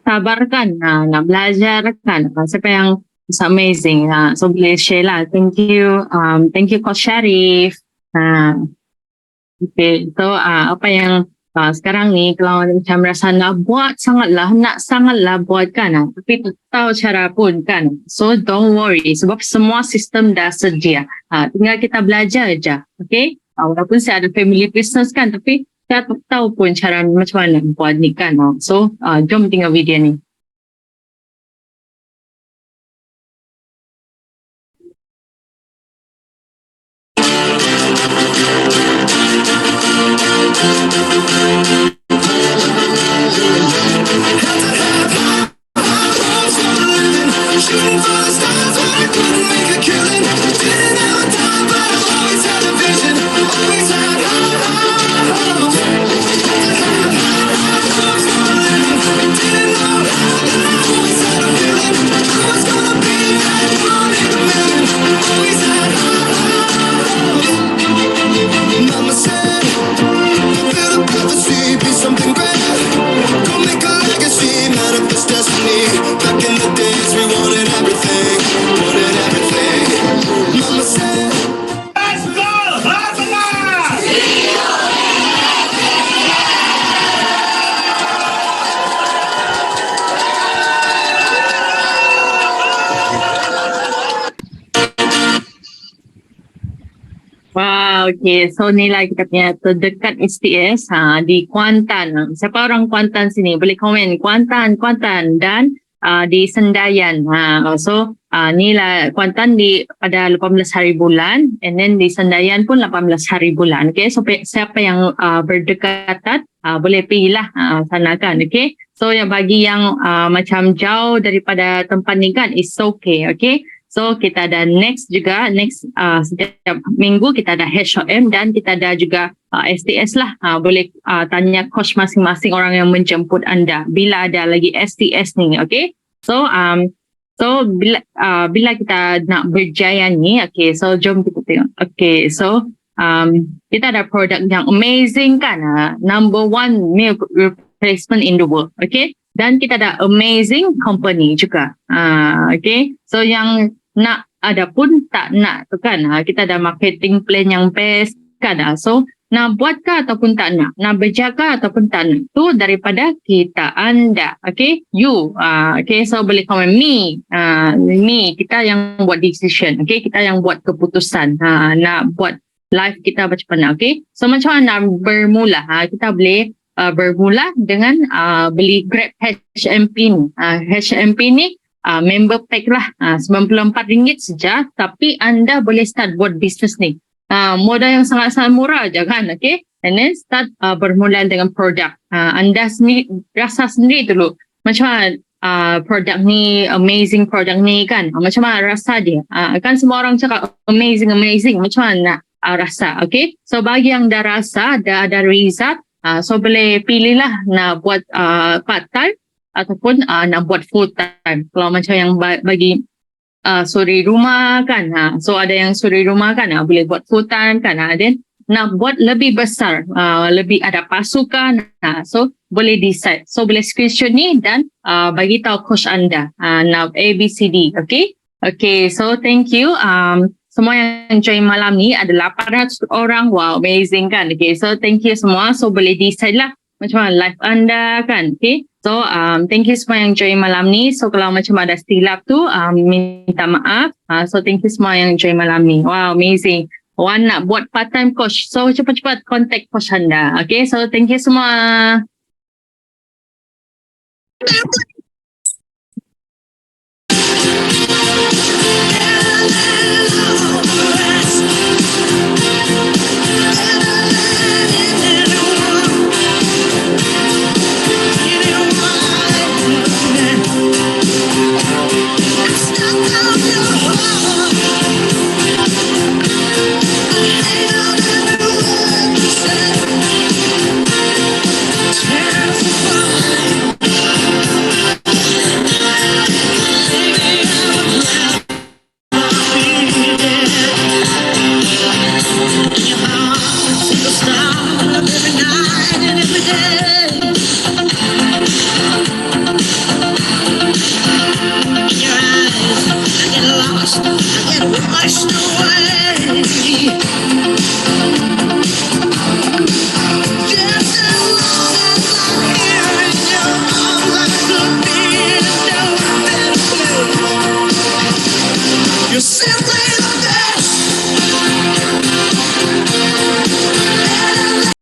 sabar kan, nak belajar kan. Siapa yang it's amazing. So boleh share lah. Thank you, Coach Sharif. Okay, so apa yang sekarang ni kalau macam rasa nak sangatlah buat kan, tapi tak tahu cara pun kan. So don't worry, sebab semua sistem dah sedia. Tinggal kita belajar aja. Okay, walaupun saya ada family business kan, tapi saya tak tahu pun cara macam mana buat ni kan. So jom tengok video ni. Mama said, build a Wow, okay. So nilai kita punya terdekat STS di Kuantan. Siapa orang Kuantan sini? Boleh komen. Kuantan. Dan di Sendayan. Nilai Kuantan pada 18 hari bulan, and then di Sendayan pun 18 hari bulan. Okay, so siapa yang berdekatan boleh pergilah sana kan. Okay, so yang bagi yang macam jauh daripada tempat ni kan, it's okay. Okay. So kita ada next setiap minggu kita ada HOM dan kita ada juga STS lah. Boleh tanya coach masing-masing orang yang menjemput anda bila ada lagi STS ni, okay? So bila kita nak berjaya ni, okay, so jom kita tengok. Okay, so kita ada produk yang amazing kan, number 1 meal replacement in the world, okay? Dan kita ada amazing company juga, okay? So yang nak ada pun tak nak tu kan, kita ada marketing plan yang best kan. So nak buat ke ataupun tak nak berjaga ataupun tak nak, tu daripada kita anda, okay? You okay, so boleh komen me, kita yang buat decision, okay? Kita yang buat keputusan nak buat life kita macam mana, okay? So macam mana bermula, kita boleh bermula dengan beli Grab HMP ni. HMP ni member pack lah, RM94 saja, tapi anda boleh start buat bisnes ni. Modal yang sangat-sangat murah je kan, okay? And then start bermula dengan produk. Anda sendiri, rasa sendiri dulu macam mana produk ni, amazing produk ni kan, macam mana rasa dia. Kan semua orang cakap amazing, macam mana rasa, okay? So bagi yang dah rasa, dah ada result, so boleh pilihlah nak buat part time ataupun nak buat full time. Kalau macam yang bagi suri rumah kan, so ada yang suri rumah kan, boleh buat full time kan, then nak buat lebih besar, lebih ada pasukan, so boleh decide. So boleh screenshot ni dan bagi tahu coach anda nak ABCD, okay? Okay, so thank you. Semua yang join malam ni ada 800 orang. Wow, amazing kan? Okay, so thank you semua. So boleh decide lah macam mana live anda kan, okay? So thank you semua yang join malam ni. So kalau macam ada silap tu, minta maaf. So thank you semua yang join malam ni. Wow, amazing. Wan nak buat part time coach, so cepat-cepat contact coach anda, okay? So thank you semua. You're simply